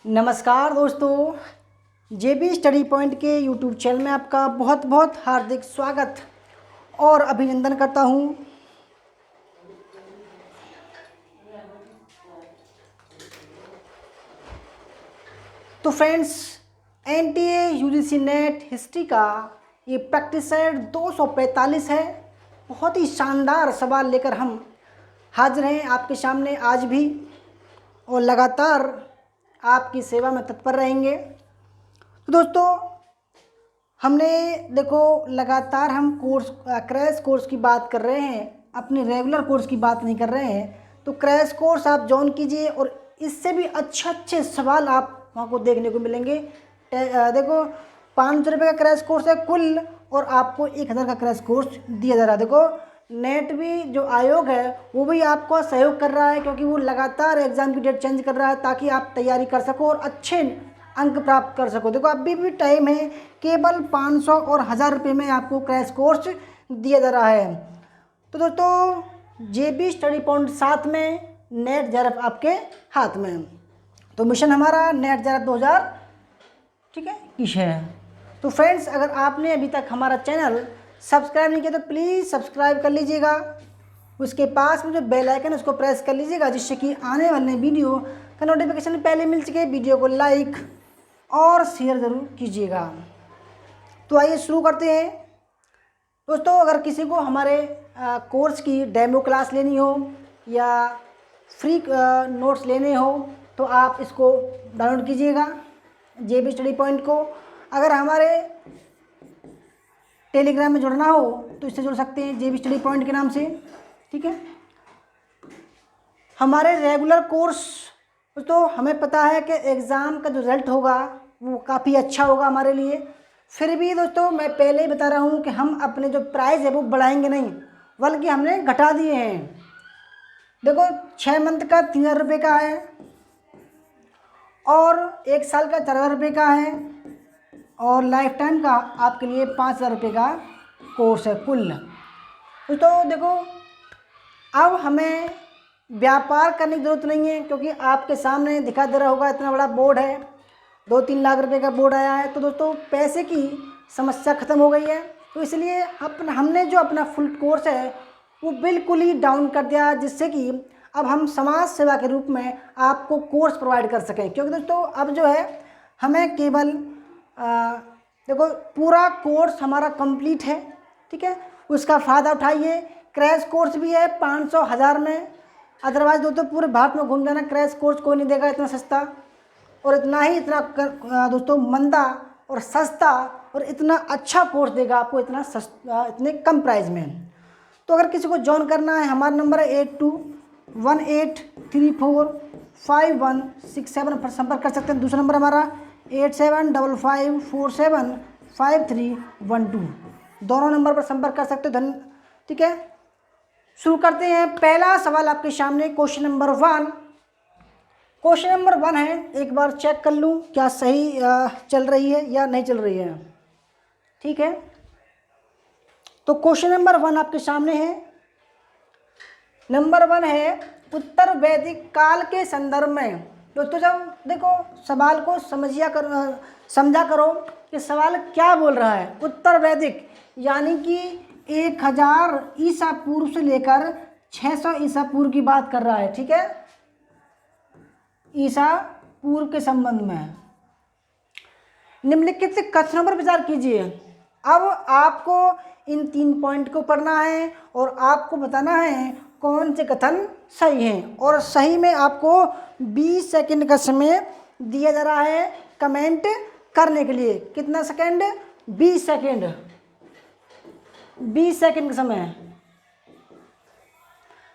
नमस्कार दोस्तों, जेबी study point के यूट्यूब चैनल में आपका बहुत बहुत हार्दिक स्वागत और अभिनंदन करता हूं। तो friends, NTA UGC net history का ये प्रैक्टिस सेट 245 है। बहुत ही शानदार सवाल लेकर हम हाजिर हैं आपके सामने आज भी, और लगातार आपकी सेवा में तत्पर रहेंगे। तो दोस्तों, हमने देखो लगातार हम क्रैश कोर्स की बात कर रहे हैं, अपने रेगुलर कोर्स की बात नहीं कर रहे हैं। तो क्रैश कोर्स आप ज्वाइन कीजिए और इससे भी अच्छे सवाल आप वहाँ को देखने को मिलेंगे। देखो 500 रुपये का क्रैश कोर्स है कुल, और आपको 1000 का क्रैश कोर्स दिया जा रहा है। देखो नेट भी जो आयोग है वो भी आपको सहयोग कर रहा है, क्योंकि वो लगातार एग्ज़ाम की डेट चेंज कर रहा है ताकि आप तैयारी कर सको और अच्छे अंक प्राप्त कर सको। देखो अभी भी टाइम है, केवल 500 और 1000 रुपये में आपको क्रैश कोर्स दिया जा रहा है। तो दोस्तों, जेबी स्टडी पॉइंट साथ में नेट जेआरएफ आपके हाथ में। तो मिशन हमारा नेट जेआरएफ 2000 ठीक है किस है। तो फ्रेंड्स, अगर आपने अभी तक हमारा चैनल सब्सक्राइब नहीं किया तो प्लीज़ सब्सक्राइब कर लीजिएगा। उसके पास में जो बेल आइकन है उसको प्रेस कर लीजिएगा, जिससे कि आने वाले वीडियो का नोटिफिकेशन पहले मिल सके। वीडियो को लाइक और शेयर ज़रूर कीजिएगा। तो आइए शुरू करते हैं दोस्तों। अगर किसी को हमारे कोर्स की डेमो क्लास लेनी हो या फ्री नोट्स लेने हो तो आप इसको डाउनलोड कीजिएगा, जेबी स्टडी पॉइंट को। अगर हमारे टेलीग्राम में जुड़ना हो तो इससे जुड़ सकते हैं जेबी स्टडी पॉइंट के नाम से, ठीक है। हमारे रेगुलर कोर्स तो हमें पता है कि एग्ज़ाम का जो रिज़ल्ट होगा वो काफ़ी अच्छा होगा हमारे लिए। फिर भी दोस्तों, मैं पहले ही बता रहा हूँ कि हम अपने जो प्राइस है वो बढ़ाएंगे नहीं, बल्कि हमने घटा दिए हैं। देखो 6 मंथ का 3000 रुपये का है और 1 साल का 4000 रुपये का है, और लाइफ टाइम का आपके लिए 5000 रुपये का कोर्स है कुल। तो देखो, अब हमें व्यापार करने की ज़रूरत नहीं है, क्योंकि आपके सामने दिखा दे रहा होगा इतना बड़ा बोर्ड है, 2-3 लाख रुपए का बोर्ड आया है। तो दोस्तों, पैसे की समस्या ख़त्म हो गई है। तो इसलिए हमने जो अपना फुल कोर्स है वो बिल्कुल ही डाउन कर दिया, जिससे कि अब हम समाज सेवा के रूप में आपको कोर्स प्रोवाइड कर सकें। क्योंकि दोस्तों, अब जो है हमें केवल देखो पूरा कोर्स हमारा कंप्लीट है, ठीक है। उसका फ़ायदा उठाइए। क्रैश कोर्स भी है 500 1000 में। अदरवाइज दोस्तों, पूरे भारत में घूम जाना, क्रैश कोर्स कोई नहीं देगा इतना सस्ता, और इतना दोस्तों मंदा और सस्ता और इतना अच्छा कोर्स देगा आपको इतना सस्ता, इतने कम प्राइस में। तो अगर किसी को ज्वाइन करना है, हमारा नंबर है 8218345167 पर संपर्क कर सकते हैं। दूसरा नंबर हमारा 8755475312, दोनों नंबर पर संपर्क कर सकते हैं। ठीक है, शुरू करते हैं। पहला सवाल आपके सामने क्वेश्चन नंबर 1 है। एक बार चेक कर लूँ क्या सही चल रही है या नहीं चल रही है, ठीक है। तो क्वेश्चन नंबर 1 आपके सामने है। नंबर 1 है, उत्तर वैदिक काल के संदर्भ में। दोस्तों, जब देखो सवाल को समझा करो कि सवाल क्या बोल रहा है। उत्तर वैदिक यानी कि 1000 ईसा पूर्व से लेकर 600 ईसा पूर्व की बात कर रहा है, ठीक है। ईसा पूर्व के संबंध में निम्नलिखित कथनों पर विचार कीजिए। अब आपको इन 3 पॉइंट को पढ़ना है और आपको बताना है कौन से कथन सही हैं। और सही में आपको 20 सेकंड का समय दिया जा रहा है कमेंट करने के लिए। कितना सेकंड? 20 सेकंड। 20 सेकंड का समय।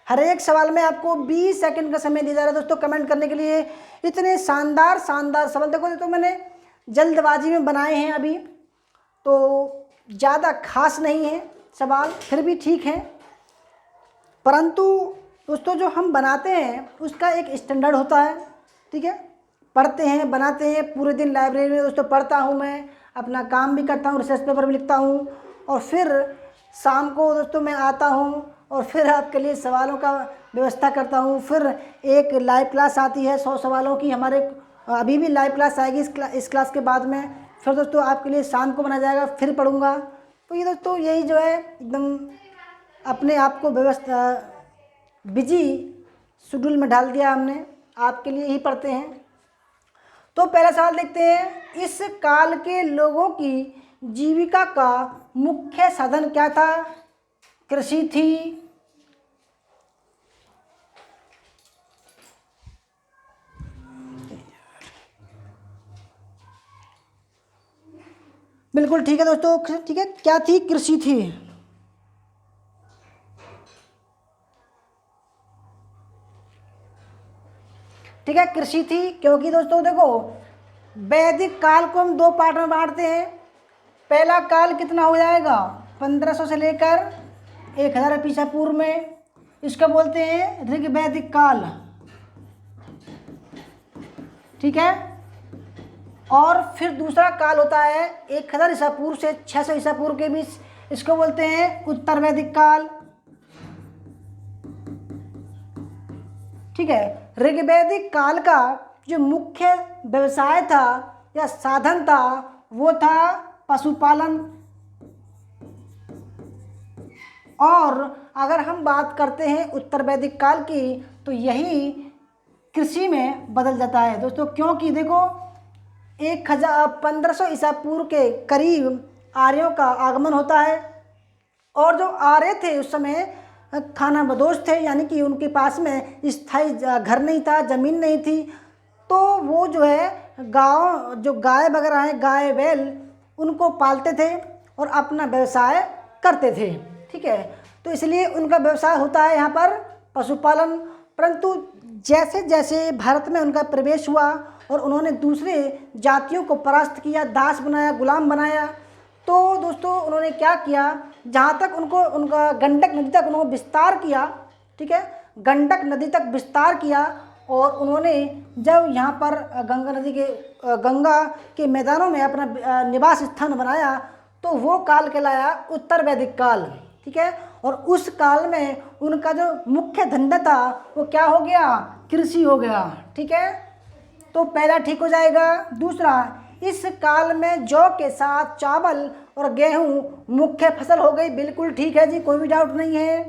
हर एक सवाल में आपको 20 सेकंड का समय दिया जा रहा है दोस्तों कमेंट करने के लिए। इतने शानदार सवाल देखो, तो मैंने जल्दबाजी में बनाए हैं अभी, तो ज़्यादा खास नहीं है सवाल, फिर भी ठीक है। परंतु दोस्तों, जो हम बनाते हैं उसका एक स्टैंडर्ड होता है, ठीक है। पढ़ते हैं, बनाते हैं, पूरे दिन लाइब्रेरी में दोस्तों पढ़ता हूँ, मैं अपना काम भी करता हूँ, रिसर्च पेपर भी लिखता हूँ, और फिर शाम को दोस्तों मैं आता हूँ और फिर आपके लिए सवालों का व्यवस्था करता हूँ। फिर एक लाइव क्लास आती है 100 सवालों की हमारे अभी भी लाइव क्लास आएगी इस क्लास के बाद में, फिर दोस्तों आपके लिए शाम को बनाया जाएगा, फिर पढ़ूंगा। तो ये दोस्तों यही जो है एकदम अपने आप को व्यवस्था बिजी शेड्यूल में डाल दिया हमने, आपके लिए ही पढ़ते हैं। तो पहला सवाल देखते हैं, इस काल के लोगों की जीविका का मुख्य साधन क्या था? कृषि थी, बिल्कुल ठीक है दोस्तों, ठीक है, क्या थी? कृषि थी। ठीक है, कृषि थी, क्योंकि दोस्तों देखो वैदिक काल को हम दो पार्ट में बांटते हैं। पहला काल कितना हो जाएगा? 1500 से लेकर 1000 ईसा पूर्व में, इसको बोलते हैं ऋग्वैदिक काल। ठीक है, और फिर दूसरा काल होता है 1000 ईसा पूर्व से 600 ईसा पूर्व के बीच, इसको बोलते हैं उत्तर वैदिक काल। ठीक है, ऋग्वैदिक काल का जो मुख्य व्यवसाय था या साधन था वो था पशुपालन। और अगर हम बात करते हैं उत्तर वैदिक काल की तो यही कृषि में बदल जाता है दोस्तों, क्योंकि देखो 1500 ईसा पूर्व के करीब आर्यों का आगमन होता है, और जो आर्य थे उस समय खाना बदोश थे, यानी कि उनके पास में स्थायी घर नहीं था, ज़मीन नहीं थी। तो वो जो है गांव जो गाय वगैरह हैं, गाय बैल, उनको पालते थे और अपना व्यवसाय करते थे। ठीक है, तो इसलिए उनका व्यवसाय होता है यहाँ पर पशुपालन। परंतु जैसे जैसे भारत में उनका प्रवेश हुआ और उन्होंने दूसरे जातियों को परास्त किया, दास बनाया, गुलाम बनाया, तो दोस्तों उन्होंने क्या किया, जहाँ तक उनका गंडक नदी तक उन्होंने विस्तार किया। ठीक है, गंडक नदी तक विस्तार किया, और उन्होंने जब यहाँ पर गंगा के मैदानों में अपना निवास स्थान बनाया तो वो काल कहलाया उत्तर वैदिक काल। ठीक है, और उस काल में उनका जो मुख्य धंधा था वो क्या हो गया? कृषि हो गया। ठीक है, तो पहला ठीक हो जाएगा। दूसरा, इस काल में जौ के साथ चावल और गेहूं मुख्य फसल हो गई। बिल्कुल ठीक है जी, कोई भी डाउट नहीं है।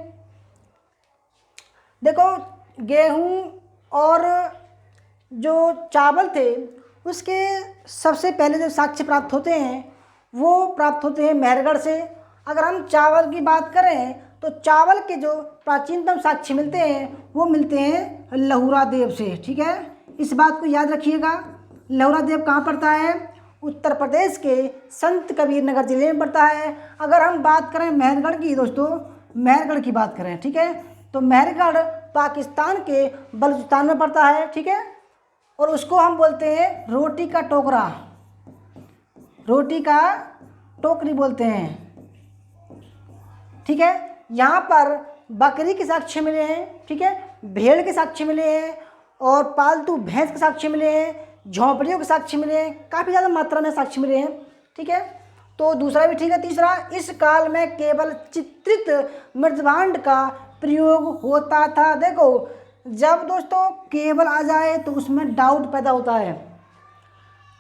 देखो गेहूं और जो चावल थे उसके सबसे पहले जो साक्ष्य प्राप्त होते हैं वो प्राप्त होते हैं मेहरगढ़ से। अगर हम चावल की बात करें तो चावल के जो प्राचीनतम साक्ष्य मिलते हैं वो मिलते हैं लहुरा देव से। ठीक है, इस बात को याद रखिएगा। लहुरा देव कहाँ पड़ता है? उत्तर प्रदेश के संत कबीर नगर जिले में पड़ता है। अगर हम बात करें मेहरगढ़ की दोस्तों, मेहरगढ़ की बात करें, ठीक है, तो मेहरगढ़ पाकिस्तान के बलूचिस्तान में पड़ता है। ठीक है, और उसको हम बोलते हैं रोटी का टोकरा, रोटी का टोकरी बोलते हैं। ठीक है, यहाँ पर बकरी के साक्ष्य मिले हैं। ठीक है, भेड़ के साक्ष्य मिले हैं, और पालतू भैंस के साक्ष्य मिले हैं, झोंपड़ियों के साक्ष्य मिले हैं, काफ़ी ज़्यादा मात्रा में साक्ष्य मिले हैं। ठीक है, तो दूसरा भी ठीक है। तीसरा, इस काल में केवल चित्रित मृदभांड का प्रयोग होता था। देखो जब दोस्तों केवल आ जाए तो उसमें डाउट पैदा होता है,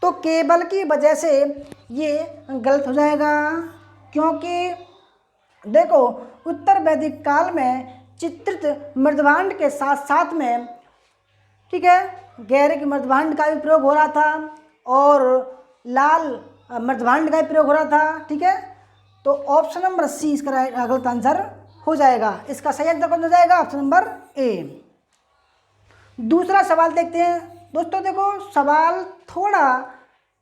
तो केवल की वजह से ये गलत हो जाएगा, क्योंकि देखो उत्तर वैदिक काल में चित्रित मृदभांड के साथ साथ में, ठीक है, गैरिक मृदभांड का भी प्रयोग हो रहा था और लाल मृदभांड का भी प्रयोग हो रहा था। ठीक है, तो ऑप्शन नंबर सी इसका गलत आंसर हो जाएगा। इसका सही आंसर कौन हो जाएगा? Option number A. दूसरा सवाल देखते हैं दोस्तों। देखो सवाल थोड़ा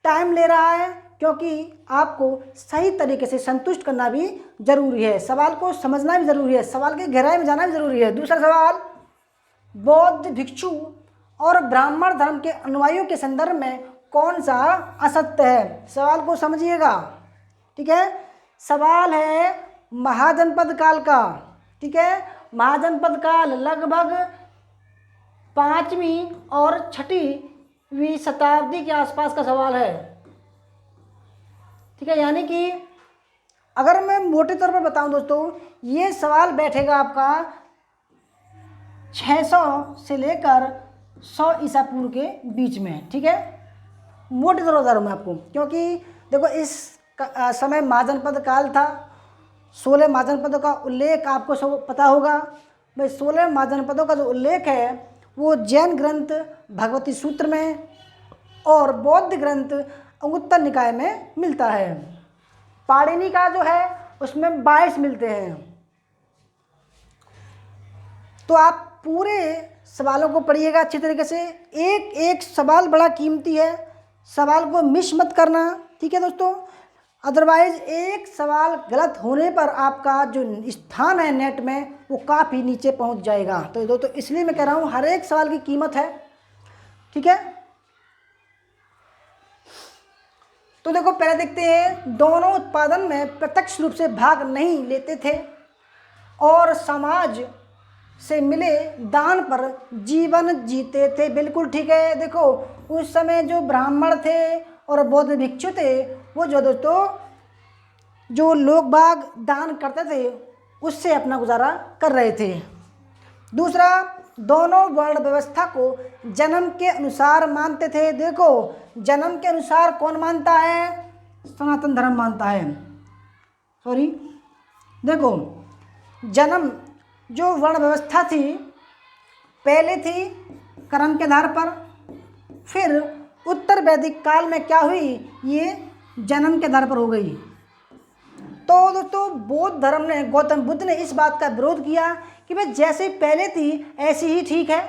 टाइम ले रहा है, क्योंकि आपको सही तरीके से संतुष्ट करना भी जरूरी है, सवाल को समझना भी जरूरी है, सवाल की गहराई में जाना भी जरूरी है। दूसरा सवाल, बौद्ध भिक्षु और ब्राह्मण धर्म के अनुयायियों के संदर्भ में कौन सा असत्य है? सवाल को समझिएगा। ठीक है, सवाल है महाजनपद काल का। ठीक है, महाजनपद काल लगभग 5वीं और 6वीं शताब्दी के आसपास का सवाल है। ठीक है, यानी कि अगर मैं मोटे तौर पर बताऊं दोस्तों, ये सवाल बैठेगा आपका 600 से लेकर 100 ईसा पूर्व के बीच में, ठीक है। मोटे तौर पर बता रहा हूँ मैं आपको, क्योंकि देखो इस समय महाजनपद काल था। 16 महाजनपदों का उल्लेख आपको सब पता होगा भाई। 16 महाजनपदों का जो उल्लेख है वो जैन ग्रंथ भगवती सूत्र में और बौद्ध ग्रंथ अंगुत्तर निकाय में मिलता है। पाणिनि का जो है उसमें 22 मिलते हैं। तो आप पूरे सवालों को पढ़िएगा अच्छी तरीके से। एक एक सवाल बड़ा कीमती है, सवाल को मिस मत करना, ठीक है दोस्तों। अदरवाइज एक सवाल गलत होने पर आपका जो स्थान है नेट में वो काफ़ी नीचे पहुंच जाएगा। तो दोस्तों इसलिए मैं कह रहा हूं हर एक सवाल की कीमत है, ठीक है। तो देखो पहले देखते हैं, दोनों उत्पादन में प्रत्यक्ष रूप से भाग नहीं लेते थे और समाज से मिले दान पर जीवन जीते थे। बिल्कुल ठीक है। देखो उस समय जो ब्राह्मण थे और बौद्ध भिक्षु थे वो जो दोस्तों जो लोग बाग दान करते थे उससे अपना गुजारा कर रहे थे। दूसरा, दोनों वर्ण व्यवस्था को जन्म के अनुसार मानते थे। देखो जन्म के अनुसार कौन मानता है? सनातन धर्म मानता है। सॉरी, देखो जन्म जो वर्ण व्यवस्था थी पहले थी कर्म के आधार पर, फिर उत्तर वैदिक काल में क्या हुई, ये जन्म के आधार पर हो गई। तो दोस्तों बौद्ध धर्म ने, गौतम बुद्ध ने इस बात का विरोध किया कि भाई जैसे पहले थी ऐसी ही ठीक है,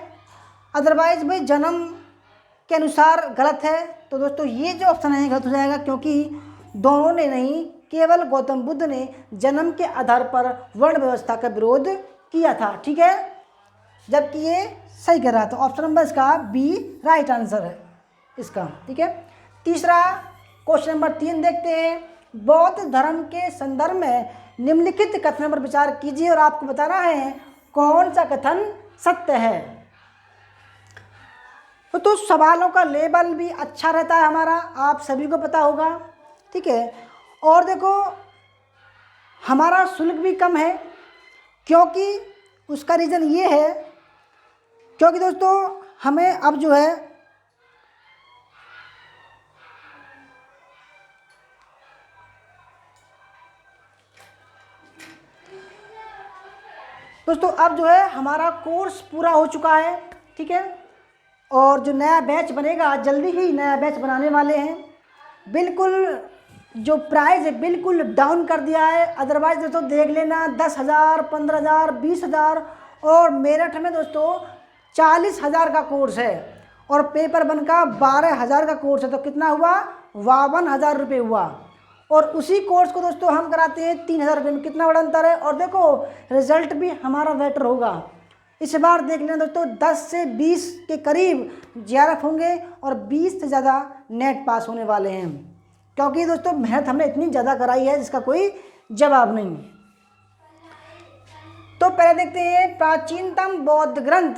अदरवाइज भाई जन्म के अनुसार गलत है। तो दोस्तों ये जो ऑप्शन है गलत हो जाएगा, क्योंकि दोनों ने नहीं, केवल गौतम बुद्ध ने जन्म के आधार पर वर्ण व्यवस्था का विरोध किया था, ठीक है। जबकि ये सही कर रहा था। ऑप्शन नंबर इसका बी राइट आंसर है इसका, ठीक है। तीसरा, क्वेश्चन नंबर 3 देखते हैं। बौद्ध धर्म के संदर्भ में निम्नलिखित कथन पर विचार कीजिए और आपको बताना है कौन सा कथन सत्य है। तो सवालों का लेवल भी अच्छा रहता है हमारा, आप सभी को पता होगा, ठीक है। और देखो हमारा शुल्क भी कम है, क्योंकि उसका रीज़न ये है, क्योंकि दोस्तों हमें अब जो है दोस्तों अब जो है हमारा कोर्स पूरा हो चुका है, ठीक है। और जो नया बैच बनेगा जल्दी ही नया बैच बनाने वाले हैं। बिल्कुल जो प्राइस है बिल्कुल डाउन कर दिया है। अदरवाइज दोस्तों देख लेना 10,000, 15,000, 20,000 और मेरठ में दोस्तों 40,000 का कोर्स है और पेपर वन का 12,000 का कोर्स है। तो कितना हुआ? 52,000 रुपये हुआ। और उसी कोर्स को दोस्तों हम कराते हैं 3,000 रुपये में। कितना बड़ा अंतर है। और देखो रिजल्ट भी हमारा बेटर होगा। इस बार देख लेना दोस्तों 10 से 20 के करीब जीआरएफ होंगे और 20 से ज़्यादा नेट पास होने वाले हैं, क्योंकि दोस्तों मेहनत हमने इतनी ज़्यादा कराई है जिसका कोई जवाब नहीं। तो पहले देखते हैं, प्राचीनतम बौद्ध ग्रंथ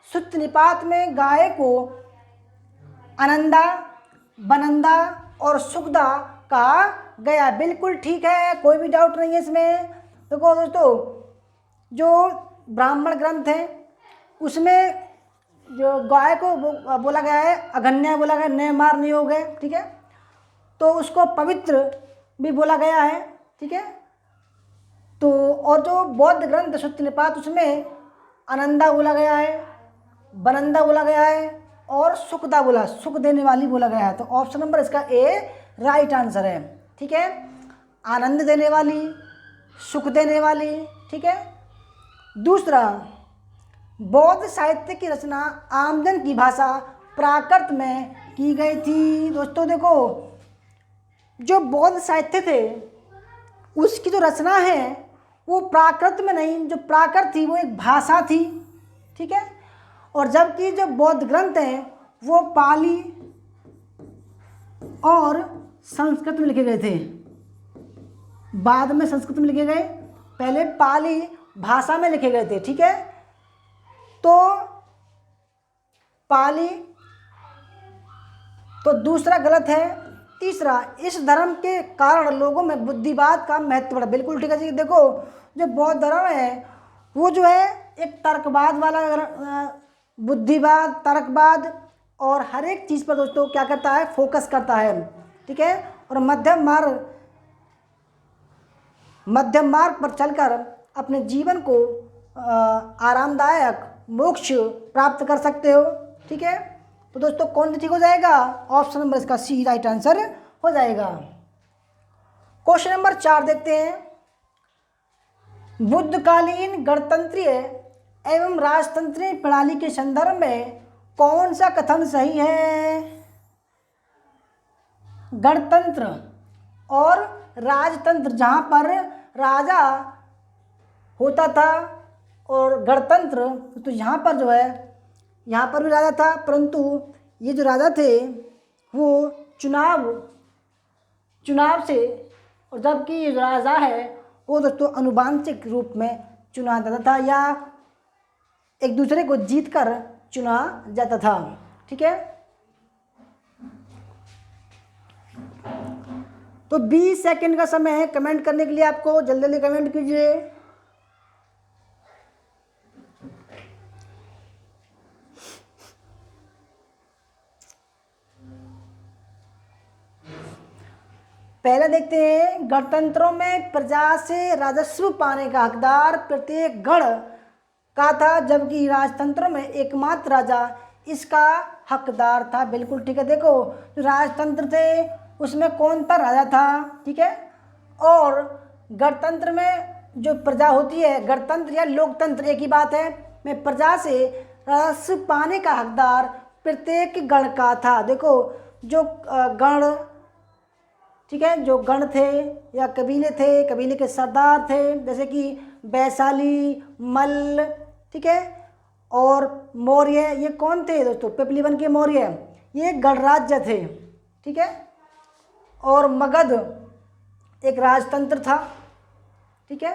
सुत्त निपात में गाय को आनंदा, बनंदा और सुखदा कहा गया। बिल्कुल ठीक है, कोई भी डाउट नहीं है इसमें। देखो दोस्तों जो ब्राह्मण ग्रंथ है उसमें जो गाय को बोला गया है अगन्या बोला गया, नए मार नहीं हो गए, ठीक है। तो उसको पवित्र भी बोला गया है, ठीक है। तो और जो बौद्ध ग्रंथ सुत्त निपात उसमें आनंदा बोला गया है, बनंदा बोला गया है और सुखदा बोला, सुख देने वाली बोला गया है। तो ऑप्शन नंबर इसका ए राइट आंसर है, ठीक है। आनंद देने वाली, सुख देने वाली, ठीक है। दूसरा, बौद्ध साहित्य की रचना आमजन की भाषा प्राकृत में की गई थी। दोस्तों देखो जो बौद्ध साहित्य थे उसकी जो रचना है वो प्राकृत में नहीं, जो प्राकृत थी वो एक भाषा थी, ठीक है। और जबकि जो बौद्ध ग्रंथ हैं वो पाली और संस्कृत में लिखे गए थे। बाद में संस्कृत में लिखे गए, पहले पाली भाषा में लिखे गए थे, ठीक है। तो पाली, तो दूसरा गलत है। तीसरा, इस धर्म के कारण लोगों में बुद्धिवाद का महत्व बढ़ा। बिल्कुल ठीक है जी। देखो जो बौद्ध धर्म है वो जो है एक तर्कवाद वाला बुद्धिवाद, तर्कवाद और हर एक चीज़ पर दोस्तों क्या करता है, फोकस करता है। ठीक है। और मध्यम मार्ग पर चलकर अपने जीवन को आरामदायक मोक्ष प्राप्त कर सकते हो। ठीक है। तो दोस्तों कौन सा ठीक हो जाएगा, ऑप्शन नंबर इसका सी राइट आंसर हो जाएगा। क्वेश्चन नंबर 4 देखते हैं। बुद्धकालीन गणतंत्रीय एवं राजतंत्रीय प्रणाली के संदर्भ में कौन सा कथन सही है। गणतंत्र और राजतंत्र, जहाँ पर राजा होता था, और गणतंत्र तो यहाँ पर जो है, यहाँ पर भी राजा था, परंतु ये जो राजा थे वो चुनाव से, और जबकि ये जो राजा है वो दोस्तों अनुवांशिक रूप में चुना जाता था या एक दूसरे को जीतकर चुना जाता था। ठीक है। तो 20 सेकंड का समय है कमेंट करने के लिए, आपको जल्दी जल्दी कमेंट कीजिए। पहले देखते हैं, गणतंत्रों में प्रजा से राजस्व पाने का हकदार प्रत्येक गण का था, जबकि राजतंत्रों में एकमात्र राजा इसका हकदार था। बिल्कुल ठीक है। देखो जो राजतंत्र थे उसमें कौन था, राजा था। ठीक है। और गणतंत्र में जो प्रजा होती है, गणतंत्र या लोकतंत्र एक ही बात है, में प्रजा से राजस्व पाने का हकदार प्रत्येक गण का था। देखो जो गण, ठीक है, जो गण थे या कबीले थे, कबीले के सरदार थे, जैसे कि वैशाली, मल्ल, ठीक है, और मौर्य, ये कौन थे दोस्तों, पिपलीवन के मौर्य, ये गणराज्य थे। ठीक है। और मगध एक राजतंत्र था। ठीक है।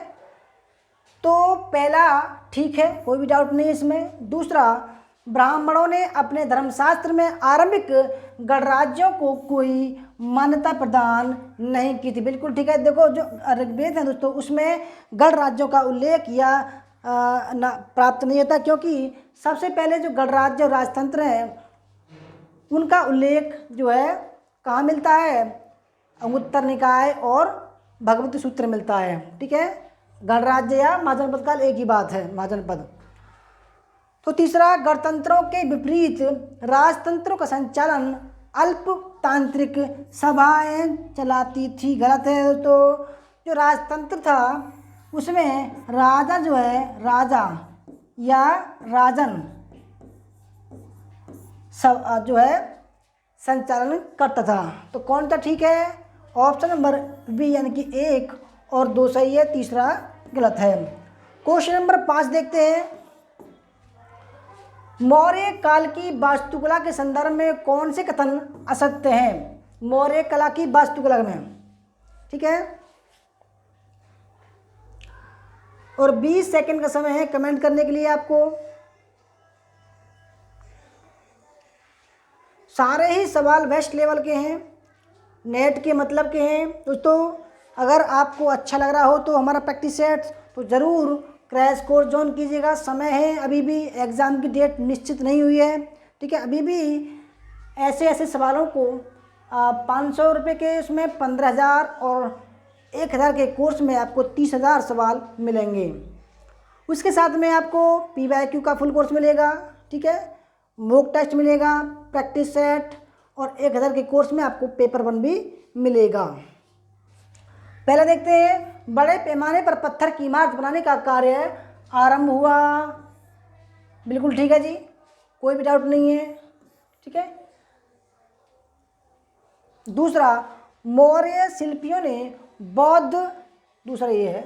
तो पहला ठीक है, कोई भी डाउट नहीं इसमें। दूसरा, ब्राह्मणों ने अपने धर्मशास्त्र में आरंभिक गणराज्यों को कोई मान्यता प्रदान नहीं की थी। बिल्कुल ठीक है। देखो जो ऋग्वेद है दोस्तों उसमें गणराज्यों का उल्लेख या प्राप्त नहीं होता, क्योंकि सबसे पहले जो गणराज्य और राजतंत्र हैं उनका उल्लेख जो है कहाँ मिलता है, अंगुत्तर निकाय और भगवत सूत्र मिलता है। ठीक है। गणराज्य या महाजनपद काल एक ही बात है, महाजनपद। तो तीसरा, गणतंत्रों के विपरीत राजतंत्रों का संचालन अल्पतांत्रिक सभाएं चलाती थी। गलत है। तो जो राजतंत्र था उसमें राजा जो है, राजा या राजन सब जो है संचालन करता था। तो कौन सा ठीक है, ऑप्शन नंबर बी यानी कि 1 और 2 सही है, तीसरा गलत है। क्वेश्चन नंबर 5 देखते हैं। मौर्य काल की वास्तुकला के संदर्भ में कौन से कथन असत्य हैं। मौर्य कला की वास्तुकला में, ठीक है, और 20 सेकंड का समय है कमेंट करने के लिए आपको। सारे ही सवाल बेस्ट लेवल के हैं, नेट के मतलब के हैं दोस्तों। अगर आपको अच्छा लग रहा हो तो हमारा प्रैक्टिस सेट तो ज़रूर क्रैश कोर्स ज्वाइन कीजिएगा। समय है, अभी भी एग्ज़ाम की डेट निश्चित नहीं हुई है। ठीक है। अभी भी ऐसे ऐसे सवालों को 500 रुपये के उसमें 15,000 और 1,000 के कोर्स में आपको 30,000 सवाल मिलेंगे। उसके साथ में आपको PYQ का फुल कोर्स मिलेगा। ठीक है। मॉक टेस्ट मिलेगा, प्रैक्टिस सेट, और 1,000 के कोर्स में आपको पेपर 1 भी मिलेगा। पहले देखते हैं, बड़े पैमाने पर पत्थर की इमारत बनाने का कार्य आरंभ हुआ। बिल्कुल ठीक है जी, कोई भी डाउट नहीं है। ठीक है। दूसरा, मौर्य शिल्पियों ने दूसरा ये है,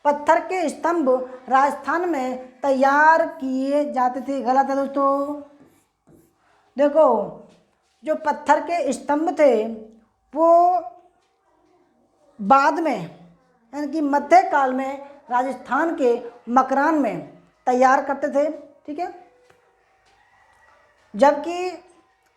पत्थर के स्तंभ राजस्थान में तैयार किए जाते थे। गलत है दोस्तों। देखो जो पत्थर के स्तंभ थे वो बाद में यानी कि मध्यकाल में राजस्थान के मकरान में तैयार करते थे। ठीक है। जबकि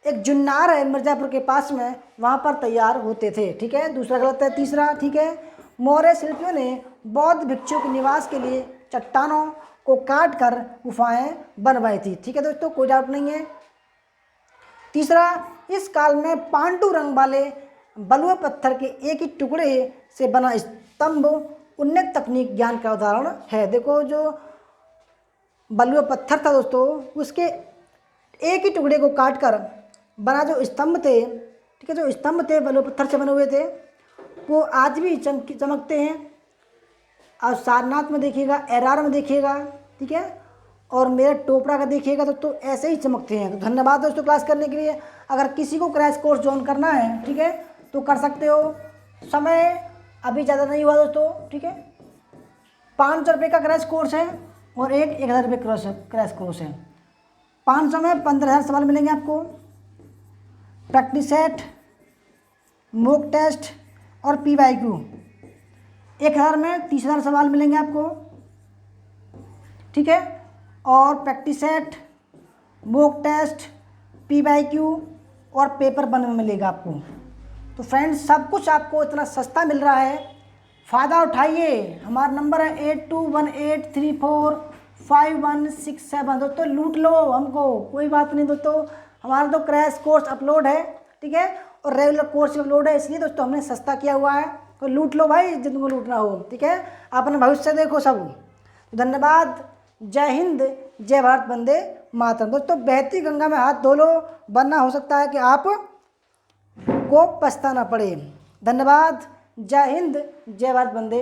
एक जुन्नार है मिर्ज़ापुर के पास में, वहाँ पर तैयार होते थे। ठीक है। दूसरा गलत है। तीसरा ठीक है, मौर्य शिल्पियों ने बौद्ध भिक्षुओं के निवास के लिए चट्टानों को काट कर गुफाएं बनवाई थी। ठीक है दोस्तों, कोई डाउट नहीं है। तीसरा, इस काल में पांडु रंग वाले बलुए पत्थर के एक ही टुकड़े से बना स्तंभ उन्नत तकनीक ज्ञान का उदाहरण है। देखो जो बलुए पत्थर था दोस्तों, उसके एक ही टुकड़े को काट कर बना जो स्तंभ थे, ठीक है, जो स्तंभ थे बलुए पत्थर से बने हुए थे, वो आज भी चमकते हैं। आप सारनाथ में देखिएगा, एरार में देखिएगा, ठीक है, और मेरा टोपरा का देखिएगा तो ऐसे ही चमकते हैं। तो धन्यवाद दोस्तों क्लास करने के लिए। अगर किसी को क्रैश कोर्स ज्वाइन करना है, ठीक है, तो कर सकते हो। समय अभी ज़्यादा नहीं हुआ दोस्तों, ठीक है। 500 रुपये का क्रैश कोर्स है और 1000 रुपये क्रैश कोर्स है। 500 में 15,000 सवाल मिलेंगे आपको, प्रैक्टिस सेट, मॉक टेस्ट और PYQ। 1000 में 30,000 सवाल मिलेंगे आपको, ठीक है, और practice set, mock test, PYQ और पेपर 1 में मिलेगा आपको। तो फ्रेंड्स, सब कुछ आपको इतना सस्ता मिल रहा है, फ़ायदा उठाइए। हमारा नंबर है 8218345167। दोस्तों लूट लो हमको, कोई बात नहीं दोस्तों, हमारा तो क्रैश कोर्स अपलोड है, ठीक है, और रेगुलर कोर्स अपलोड है, इसलिए दोस्तों हमने सस्ता किया हुआ है। तो लूट लो भाई जिनको लूटना हो, ठीक है, अपने भविष्य देखो सब। तो धन्यवाद, जय हिंद, जय भारत, वंदे मातरम। दोस्तों बहती गंगा में हाथ धो लो, वरना हो सकता है कि आप को पछताना पड़े। धन्यवाद, जय हिंद, जय भारत, वंदे